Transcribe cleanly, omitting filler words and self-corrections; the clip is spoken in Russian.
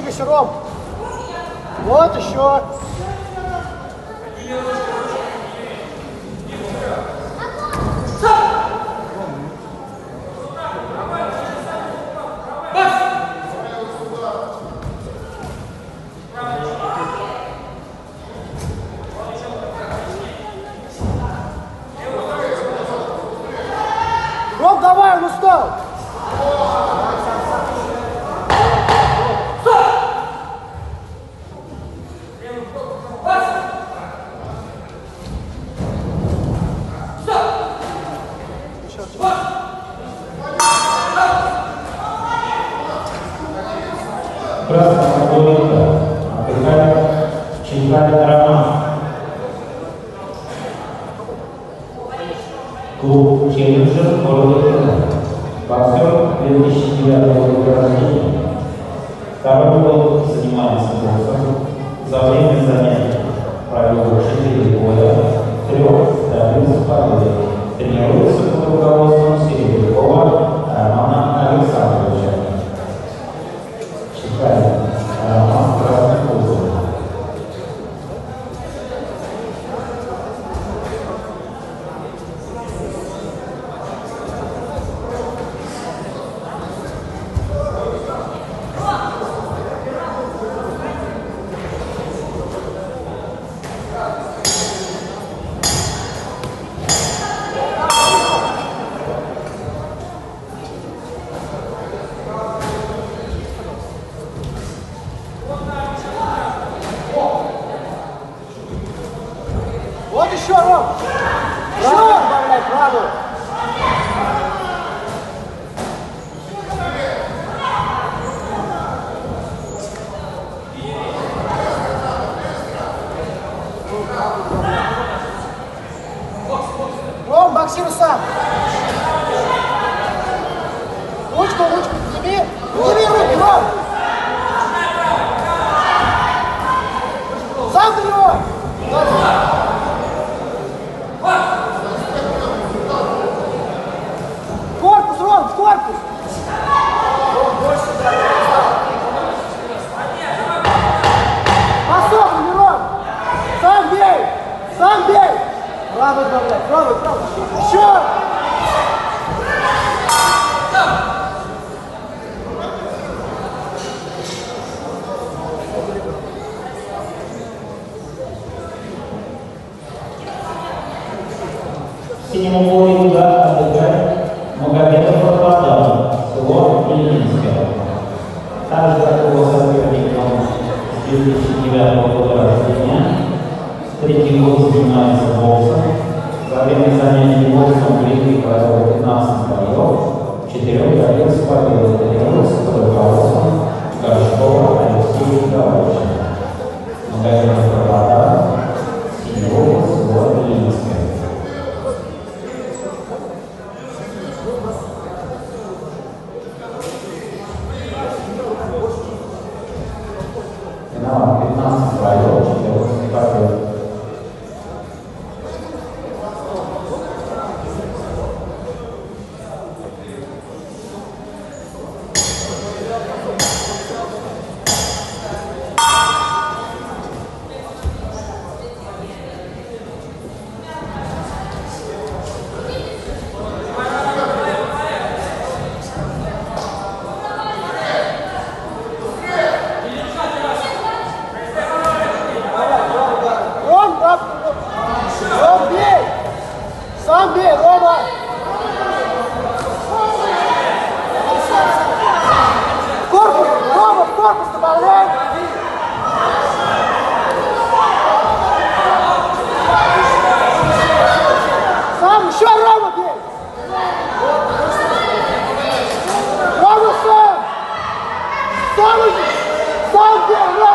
двигайся, Ром. Вот еще. Ром, давай, он устал. Красная футболиста отдыхает чемпионат Роман. Клуб «Челленджер» города Пина. Боксер 2009 года рождения. Второй год занимается боксом. За время занятий провел 4 года, 3 добился победы. Тренируется под руководством Серебрякова Романа Александровича. Читает Роман Красный Кузов. Вот еще, Ром. Еще. Добавляй правую. Ром, боксируй сам. Ручку, сними. Сними руки, Ром. Сам за него. Корпус, Ром, в корпус. Посохни, Ром. Сам бей. Сам бей. Правый добавляй, правый. Еще. Синему поле туда отдыхает Магомедов Рабадан, село Ильинское. Также такого соперника с 2009 года рождения, 3 год занимается боксом. За время занятий боксом в Лиге провел 15 боев, 4 добился победы. Тренируется под руководством Горшкова Алексея Николаевича. Магомедов Рабадан, синего поля, село Ильинское. Финал 15 боев, 14 побед. Ром, бей! Сам бей, Рома! Корпус, Рома, в корпус добавляй! Сам, еще Рома бей! Рома сам! Сам бей, Рома!